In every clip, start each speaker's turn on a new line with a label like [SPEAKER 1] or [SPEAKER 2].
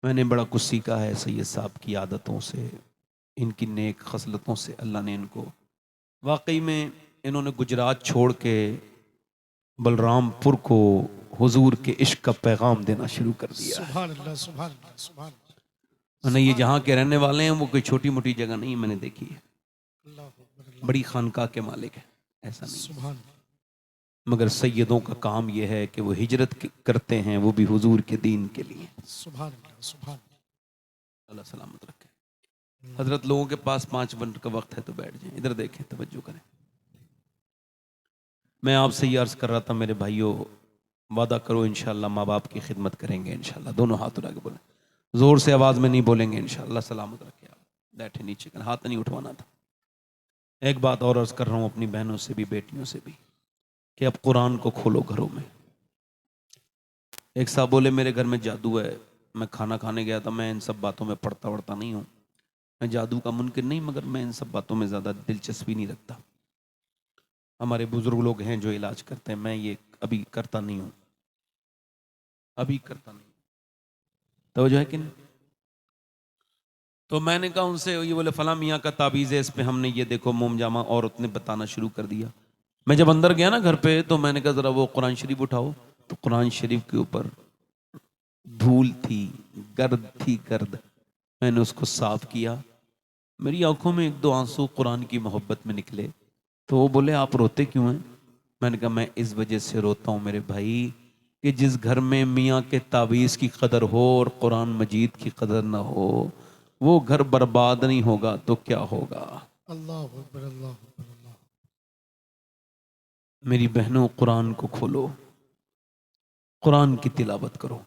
[SPEAKER 1] मैंने बड़ा कुछ सीखा है सैयद साहब की आदतों से, इनकी नेक खसलतों से। अल्लाह ने इनको वाकई में, इन्होंने गुजरात छोड़ के बलरामपुर को हुजूर के इश्क का पैगाम देना शुरू कर दिया है।
[SPEAKER 2] सुभान अल्लाह, सुभान अल्लाह, सुभान
[SPEAKER 1] वरना ये जहाँ के रहने वाले हैं वो कोई छोटी मोटी जगह नहीं मैंने देखी है,
[SPEAKER 2] अल्लाह,
[SPEAKER 1] बड़ी खानका के मालिक है, ऐसा नहीं।
[SPEAKER 2] सुभान
[SPEAKER 1] मगर सैयदों का काम यह है कि वो हिजरत करते हैं, वो भी हुजूर के दीन के लिए।
[SPEAKER 2] सुभान अल्लाह, सुभान
[SPEAKER 1] अल्लाह सलामत रखे। हजरत, लोगों के पास 5 मिनट का वक्त है तो बैठ जाएं, इधर देखें, तवज्जो करें। मैं आपसे ये अर्ज कर रहा था मेरे भाइयों, वादा करो इंशाअल्लाह माँ बाप की खिदमत करेंगे इंशाअल्लाह। दोनों हाथ उठा के बोलें, जोर से आवाज में नहीं बोलेंगे इंशाअल्लाह। सलामत रखे आप, बैठे नीचे कर, हाथ नहीं उठवाना था। एक बात और अर्ज कर रहा हूँ अपनी बहनों से भी, बेटियों से भी, कि अब कुरान को खोलो घरों में। एक साहब बोले मेरे घर में जादू है, मैं खाना खाने गया था, मैं इन सब बातों में पढ़ता वढ़ता नहीं हूँ, मैं जादू का मुनकिर नहीं, मगर मैं इन सब बातों में ज़्यादा दिलचस्पी नहीं रखता। हमारे बुजुर्ग लोग हैं जो इलाज करते हैं, मैं ये अभी करता नहीं हूँ, अभी करता नहीं। तो जो है कि नहीं, तो मैंने कहा उनसे, ये बोले फला मियाँ का ताबीज़ है, इस पे हमने ये देखो मोम जामा, औरत ने बताना शुरू कर दिया। मैं जब अंदर गया ना घर पे, तो मैंने कहा ज़रा वो कुरान शरीफ उठाओ, तो कुरान शरीफ के ऊपर धूल थी, गर्द थी, गर्द। मैंने उसको साफ किया, मेरी आंखों में 1-2 आंसू कुरान की मोहब्बत में निकले। तो वो बोले आप रोते क्यों हैं? मैंने कहा मैं इस वजह से रोता हूँ मेरे भाई कि जिस घर में मियाँ के तावीज़ की कदर हो और कुरान मजीद की कदर ना हो, वो घर बर्बाद नहीं होगा तो क्या होगा।
[SPEAKER 2] अल्लाह अकबर, अल्लाह अकबर, अल्लाह।
[SPEAKER 1] मेरी बहनों, कुरान को खोलो, कुरान की तिलावत करो।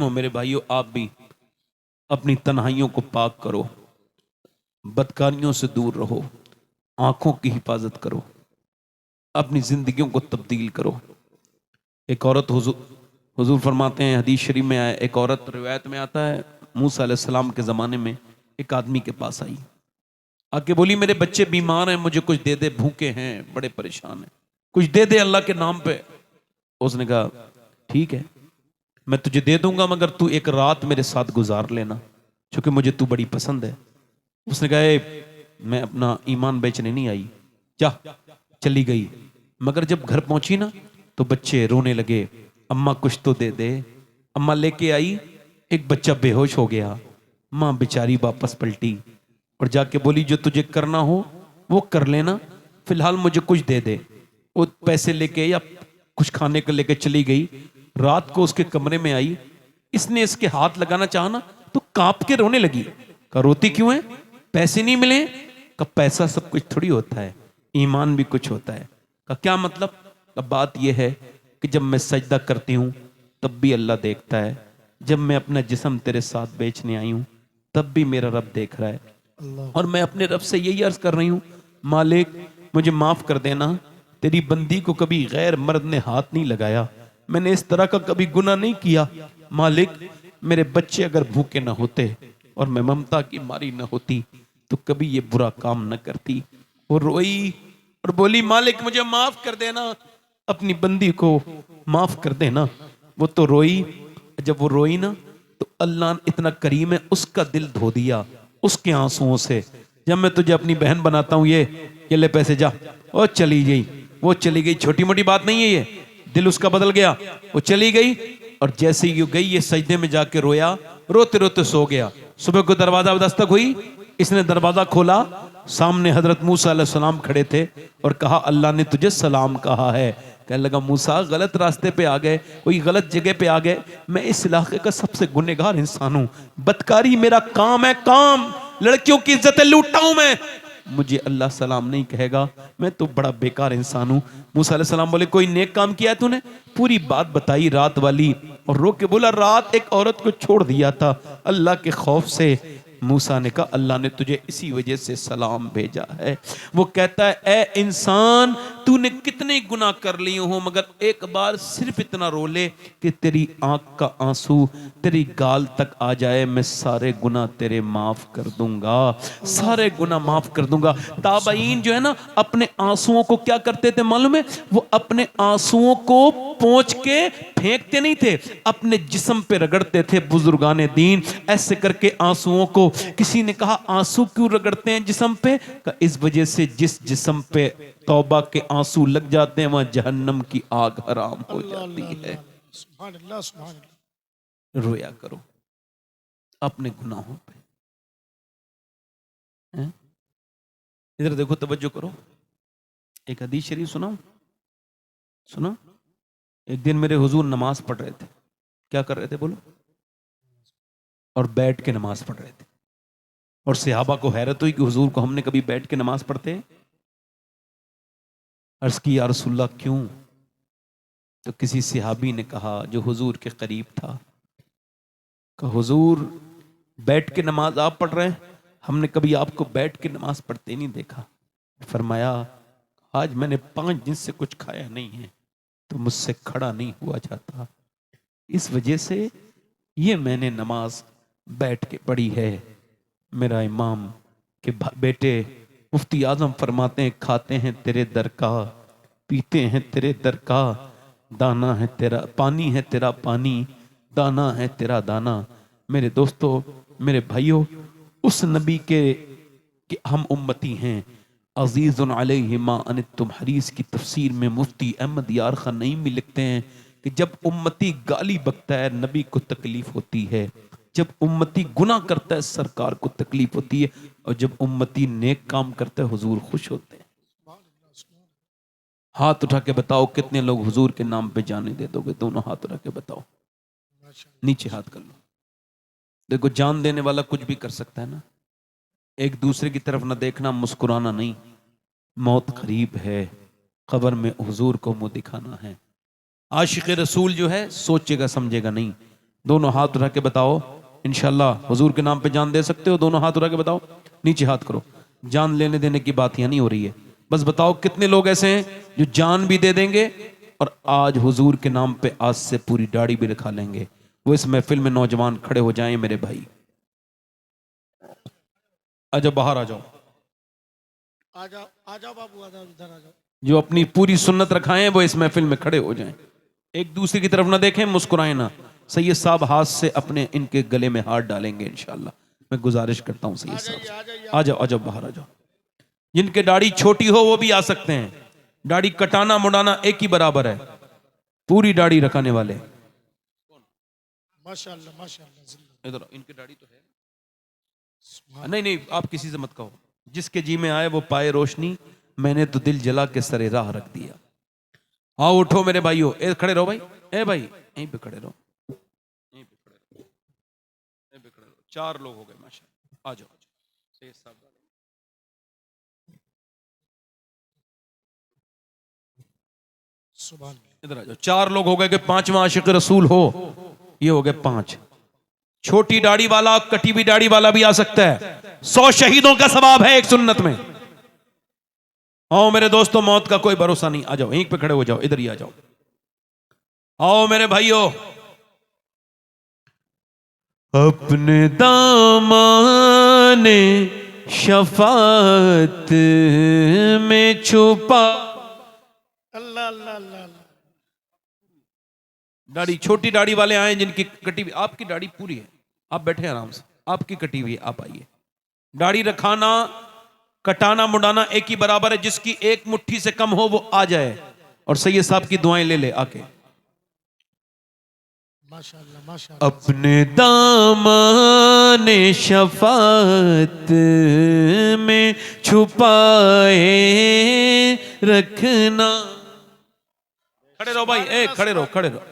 [SPEAKER 1] और मेरे भाइयों, आप भी अपनी तन्हाइयों को पाक करो, बदकारियों से दूर रहो, आंखों की हिफाजत करो, अपनी जिंदगियों को तब्दील करो। एक औरत, हुजूर फरमाते हैं, हदीस शरीफ में आया, एक औरत, रिवायत में आता है, मूसा अलैहिस्सलाम के ज़माने में एक आदमी के पास आई, आके बोली मेरे बच्चे बीमार हैं, मुझे कुछ दे दे, भूखे हैं, बड़े परेशान हैं, कुछ दे दे अल्लाह के नाम पे। उसने कहा ठीक है, मैं तुझे दे दूंगा, मगर तू एक रात मेरे साथ गुजार लेना, क्योंकि मुझे तू बड़ी पसंद है। उसने कहा मैं अपना ईमान बेचने नहीं आई, जा। चली गई, मगर जब घर पहुंची ना, तो बच्चे रोने लगे, अम्मा कुछ तो दे दे। अम्मा लेके आई, एक बच्चा बेहोश हो गया। माँ बेचारी वापस पलटी और जाके बोली जो तुझे करना हो वो कर लेना, फिलहाल मुझे कुछ दे दे। वो पैसे लेके या कुछ खाने को लेके चली गई। रात को उसके कमरे में आई, इसने इसके हाथ लगाना चाहा ना, तो कांप के रोने लगी। कहा रोती क्यों है? पैसे नहीं मिले? कहा पैसा सब कुछ थोड़ी होता है, ईमान भी कुछ होता है। कहा क्या मतलब? कहा बात यह है कि जब मैं सजदा करती हूँ तब भी अल्लाह देखता है, जब मैं अपना जिस्म तेरे साथ बेचने आई हूँ तब भी मेरा रब देख रहा है, और मैं अपने रब से यही अर्ज कर रही हूँ, मालिक मुझे माफ कर देना, तेरी बंदी को कभी गैर मर्द ने हाथ नहीं लगाया, मैंने इस तरह का कभी गुनाह नहीं किया। मालिक मेरे बच्चे अगर भूखे ना होते और मैं ममता की मारी ना होती तो कभी ये बुरा काम न करती। वो रोई और बोली मालिक मुझे माफ कर देना, अपनी बंदी को माफ कर देना। वो तो रोई, जब वो रोई ना, तो अल्लाह इतना करीम है, उसका दिल धो दिया उसके आंसुओं से। जब मैं तुझे अपनी बहन बनाता हूं, ये ले पैसे, जा। और चली गई, वो चली गई, छोटी मोटी बात नहीं है ये, दिल उसका बदल गया, वो चली गई। और जैसे ही गई, ये सजदे में जाके रोया, रोते रोते सो गया। सुबह को दरवाजा दस्तक हुई, इसने दरवाजा खोला, सामने हजरत मूसा अलैहिस्सलाम खड़े थे और कहा अल्लाह ने तुझे सलाम कहा है। कहने लगा मूसा गलत रास्ते पे आ गए, कोई गलत जगह पे आ गए, मैं इस इलाके का सबसे गुनहगार इंसान हूँ, बदकारी मेरा काम है, काम, लड़कियों की इज्जतें लूटता हूं मैं, मुझे अल्लाह सलाम नहीं कहेगा, मैं तो बड़ा बेकार इंसान हूँ। मूसा अलैहिस्सलाम बोले कोई नेक काम किया है तूने? पूरी बात बताई रात वाली, और रो के बोला रात एक औरत को छोड़ दिया था अल्लाह के खौफ से। मूसा ने कहा अल्लाह ने तुझे इसी वजह से सलाम भेजा है। वो कहता है ए इंसान, तूने कितने गुनाह कर लिए हो, मगर एक बार सिर्फ इतना रो ले कि तेरी आंख का आंसू तेरी गाल तक आ जाए, मैं सारे गुनाह तेरे माफ कर दूंगा, सारे गुनाह माफ कर दूंगा। ताबईन जो है ना, अपने आंसुओं को क्या करते थे मालूम है? वो अपने आंसुओं को पोंछ के फेंकते नहीं थे, अपने जिस्म पे रगड़ते थे बुजुर्गाने दीन, ऐसे करके आंसुओं को। किसी ने कहा आंसू क्यों रगड़ते हैं जिस्म पे? कहा इस वजह से जिस जिस्म पे तौबा के आंसू लग जाते हैं वहां जहन्नम की आग हराम हो जाती है।
[SPEAKER 2] सुभान अल्लाह, सुभान अल्लाह।
[SPEAKER 1] रोया करो अपने गुनाहों पे। हैं? इधर देखो, तवज्जो करो, एक हदीस शरीफ सुनाऊं? सुनो। एक दिन मेरे हुजूर नमाज पढ़ रहे थे। क्या कर रहे थे बोलो? और बैठ के नमाज पढ़ रहे थे। और सहाबा को हैरत हुई कि हुजूर को हमने कभी बैठ के नमाज पढ़ते? अर्ज की या रसूलल्लाह क्यों? तो किसी सहाबी ने कहा जो हुजूर के करीब था, कि हुजूर बैठ के नमाज आप पढ़ रहे हैं, हमने कभी आपको बैठ के नमाज पढ़ते नहीं देखा। फरमाया आज मैंने 5 दिन से कुछ खाया नहीं है तो मुझसे खड़ा नहीं हुआ जाता, इस वजह से ये मैंने नमाज बैठ के पढ़ी है। मेरा इमाम के बेटे मुफ्ती आजम फरमाते हैं खाते हैं तेरे दर का, पीते हैं तेरे दर का, दाना है तेरा पानी है तेरा पानी, दाना है तेरा दाना। मेरे दोस्तों, मेरे भाइयों, उस नबी के हम उम्मती हैं। अजीज़ुन अलैहि मा अनित्तुम हरीस की तफसीर में मुफ्ती अहमद यार खान नईमी लिखते हैं कि जब उम्मती गाली बकता है नबी को तकलीफ होती है, जब उम्मती गुनाह करता है सरकार को तकलीफ होती है, और जब उम्मती नेक काम करता है हुजूर खुश होते हैं। हाथ उठा के बताओ कितने लोग हुजूर के नाम पे जाने दे दोगे? दोनों हाथ उठा के बताओ, नीचे हाथ कर लो। देखो जान देने वाला कुछ भी कर सकता है ना। एक दूसरे की तरफ ना देखना, मुस्कुराना नहीं। मौत करीब है, कब्र में हुजूर को मुंह दिखाना है। आशिक रसूल जो है सोचेगा समझेगा नहीं। दोनों हाथ उठा के बताओ इंशाल्लाह हुजूर के नाम पे जान दे सकते हो? दोनों हाथ उठा के बताओ, नीचे हाथ करो। जान लेने देने की बात यहाँ नहीं हो रही है, बस बताओ कितने लोग ऐसे हैं जो जान भी दे देंगे और आज हुजूर के नाम पे आज से पूरी दाढ़ी भी रखा लेंगे। वो इस महफिल में नौजवान खड़े हो जाएं मेरे भाई। आजा बाहर आ जाओ,
[SPEAKER 2] आ जाओ बाबू, आ जाओ, इधर आ जाओ।
[SPEAKER 1] जो अपनी पूरी सुन्नत रखाएं वो इस महफिल में खड़े हो जाएं। एक दूसरे की तरफ ना देखें, मुस्कुराएं ना। सैयद साहब हाथ से अपने इनके गले में हाथ डालेंगे इंशाल्लाह। मैं गुजारिश करता हूं सैयद साहब से, आ जाओ, आ जाओ, बाहर आ जाओ। जिनके दाढ़ी छोटी हो वो भी आ सकते हैं। दाढ़ी कटाना मुड़ाना एक ही बराबर है। पूरी दाढ़ी रखाने वाले
[SPEAKER 2] माशाअल्लाह, माशाअल्लाह, जिंदा।
[SPEAKER 1] इधर इनकी दाढ़ी तो है। नहीं नहीं, आप किसी से मत कहो, जिसके जी में आए वो पाए रोशनी। मैंने तो दिल जला के सरे राह रख दिया। आओ उठो मेरे भाइयों, ए खड़े रहो भाई, ए भाई यहीं पे खड़े रहो, यहीं पे खड़े रहो, यहीं पे खड़े रहो। 4 लोग हो गए माशाअल्लाह। आ जाओ, आ जाओ। सैयद साहब
[SPEAKER 2] सुभान
[SPEAKER 1] इधर आ जाओ। 4 लोग हो गए कि 5वां आशिक रसूल हो। ये हो गए 5। छोटी दाढ़ी वाला, कटी हुई दाढ़ी वाला भी आ सकता है। 100 शहीदों का सवाब है एक सुन्नत में। आओ मेरे दोस्तों, मौत का कोई भरोसा नहीं। आ जाओ, यहीं पे खड़े हो जाओ, इधर ही आ जाओ। आओ मेरे भाइयों, अपने दामाने शफात में छुपा।
[SPEAKER 2] अल्लाह, अल्लाह, अल्लाह, अल्लाह।
[SPEAKER 1] दाढ़ी छोटी दाढ़ी वाले आए, जिनकी कटी हुई। आपकी दाढ़ी पूरी है, आप बैठे आराम से। आपकी कटी हुई है, आप आइए। दाढ़ी रखाना कटाना मुड़ाना एक ही बराबर है। जिसकी एक मुट्ठी से कम हो वो आ जाए और सैयद साहब की दुआएं ले ले आके।
[SPEAKER 2] माशाअल्लाह, माशाअल्लाह।
[SPEAKER 1] अपने दामाने शफात में छुपाए रखना। खड़े रहो भाई, ए खड़े रहो, खड़े रहो,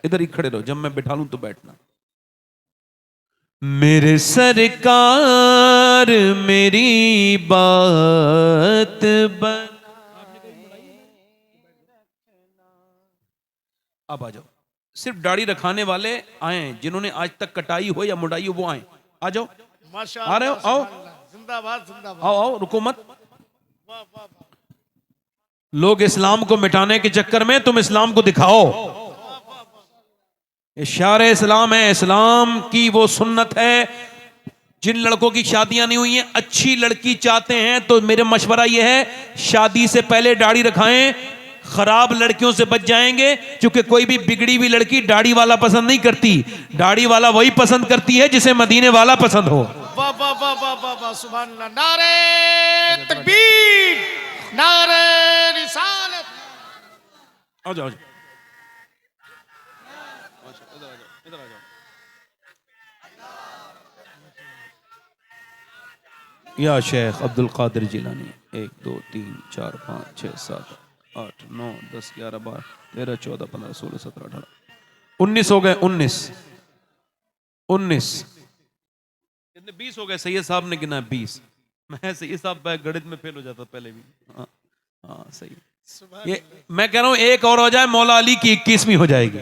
[SPEAKER 1] इधर ही खड़े रहो। जब मैं बैठा लूं तो बैठना। मेरे सरकार मेरी बात अब आ जाओ। सिर्फ दाढ़ी रखाने वाले आए, जिन्होंने आज तक कटाई हो या मुड़ाई हो वो आए। आ जाओ,
[SPEAKER 2] माशाअल्लाह,
[SPEAKER 1] आ रहे हो? आओ,
[SPEAKER 2] जिंदाबाद, जिंदाबाद।
[SPEAKER 1] आओ, आओ, रुको मत।
[SPEAKER 2] वाह, वाह, वाह।
[SPEAKER 1] लोग इस्लाम को मिटाने के चक्कर में तुम इस्लाम को दिखाओ। ये शार इस्लाम है। इस्लाम की वो सुन्नत है। जिन लड़कों की शादियां नहीं हुई हैं, अच्छी लड़की चाहते हैं तो मेरा मशवरा ये है शादी से पहले दाढ़ी रखाएं, खराब लड़कियों से बच जाएंगे, क्योंकि कोई भी बिगड़ी हुई लड़की दाढ़ी वाला पसंद नहीं करती। दाढ़ी वाला वही पसंद करती है जिसे मदीने वाला पसंद हो।
[SPEAKER 2] वाह वाह वाह वाह वाह वाह, सुभान अल्लाह। नारे तकबीर, नारे रिसालत।
[SPEAKER 1] आ जाओ, या शेख अब्दुल कादिर जिलानी। 1 2 3 4 5 6 7 8 9 10 11 12 13 14 15 16 17 18 19 हो गए। 19 कितने 20 हो गए। सैयद साहब ने गिना 20। मैं सैयद साहब गणित में फेल हो जाता पहले भी। हाँ सही। ये मैं कह रहा हूं एक और हो जाए, मौला अली की 21वीं हो जाएगी।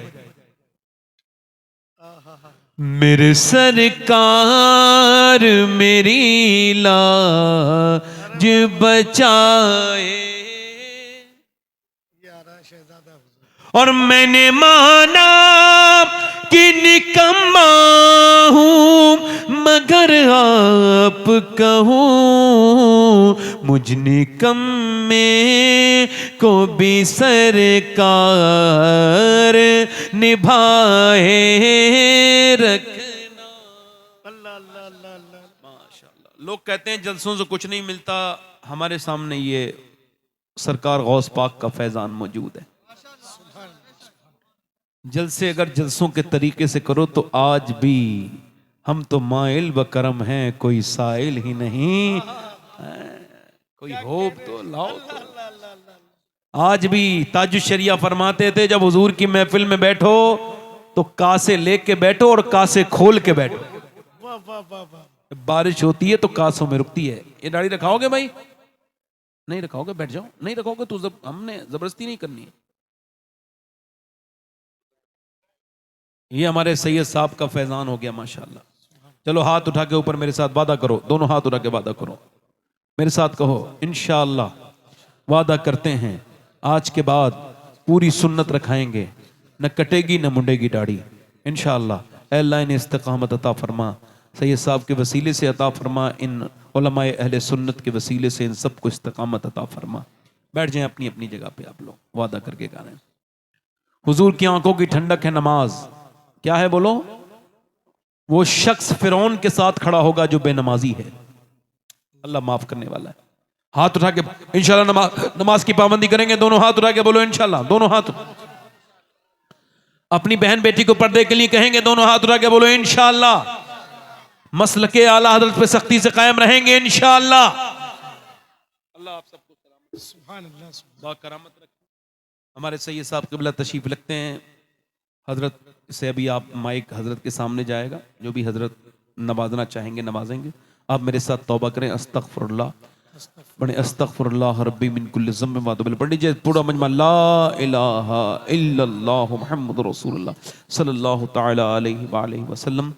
[SPEAKER 1] मेरे सरकार मेरी लाज बचाए, और मैंने माना कि निकम्मा हूं मगर आप कहूं, मुझ निकम्मे को भी सरकार निभाए रखना।
[SPEAKER 2] अल्लाह अल्लाह अल्लाह अल्लाह।
[SPEAKER 1] माशाअल्लाह। लोग कहते हैं जलसों से कुछ नहीं मिलता, हमारे सामने ये सरकार गौस पाक का फैजान मौजूद है। जलसे अगर जलसों के तरीके से करो तो आज भी हम तो माइल व करम हैं, कोई साइल ही नहीं, कोई होप तो लाओ तो। आज भी ताजुश शरिया फरमाते थे जब हुजूर की महफिल में बैठो तो कासे लेके बैठो और कासे खोल के बैठो।
[SPEAKER 2] वाह वाह वाह वाह।
[SPEAKER 1] बारिश होती है तो कासों में रुकती है। ये दाढ़ी रखाओगे भाई? नहीं रखाओगे बैठ जाओ। नहीं रखाओगे तो हमने जबरदस्ती नहीं करनी है। ये हमारे सैयद साहब का फैजान हो गया माशाल्लाह। चलो हाथ उठा के ऊपर मेरे साथ वादा करो, दोनों हाथ उठा के वादा करो, मेरे साथ कहो इंशाअल्लाह वादा करते हैं आज के बाद पूरी सुन्नत रखाएंगे, न कटेगी न मुंडेगी दाढ़ी इंशाअल्लाह। ऐ अल्लाह इन्हें इस्तिकामत अता फरमा, सैयद साहब के वसीले से अता फरमा, इन उलमाए अहले सुन्नत के वसीले से इन सबको इस्तिकामत अता फरमा। बैठ जाएं अपनी अपनी जगह पे। आप लोग वादा करके गा रहे हैं। हुजूर की आंखों की ठंडक है नमाज। क्या है बोलो? वो शख्स फिरौन के साथ खड़ा होगा जो बेनमाजी है, अल्लाह माफ करने वाला है। हाथ उठा के इंशाल्लाह नमाज की पाबंदी करेंगे। दोनों हाथ उठा के बोलो इंशाल्लाह। दोनों हाथ। अपनी बहन बेटी को पर्दे के लिए कहेंगे, दोनों हाथ उठा के बोलो इंशाल्लाह। मसलके आला हजरत पे सख्ती से कायम रहेंगे इंशाल्लाह। अल्लाह आप सबको
[SPEAKER 2] सुभान अल्लाह,
[SPEAKER 1] करामत रखे। हमारे सैयद साहब क़िबला तशरीफ लगते हैं। हजरत से अभी आप माइक हजरत के सामने जाएगा, जो भी हजरत नवाजना चाहेंगे नवाजेंगे। आप मेरे साथ तौबा करें। अस्तगफिरुल्लाह बड़े अस्तगफिरुल्लाह रब्बी मिन कुल्लि ज़म्बिन व अतूबु इलैह। पढ़ लीजिए पूरा मजमा ला इलाहा इल्लल्लाह मुहम्मदुर रसूलुल्लाह सल्लल्लाहु तआला अलैहि व आलिहि वसल्लम।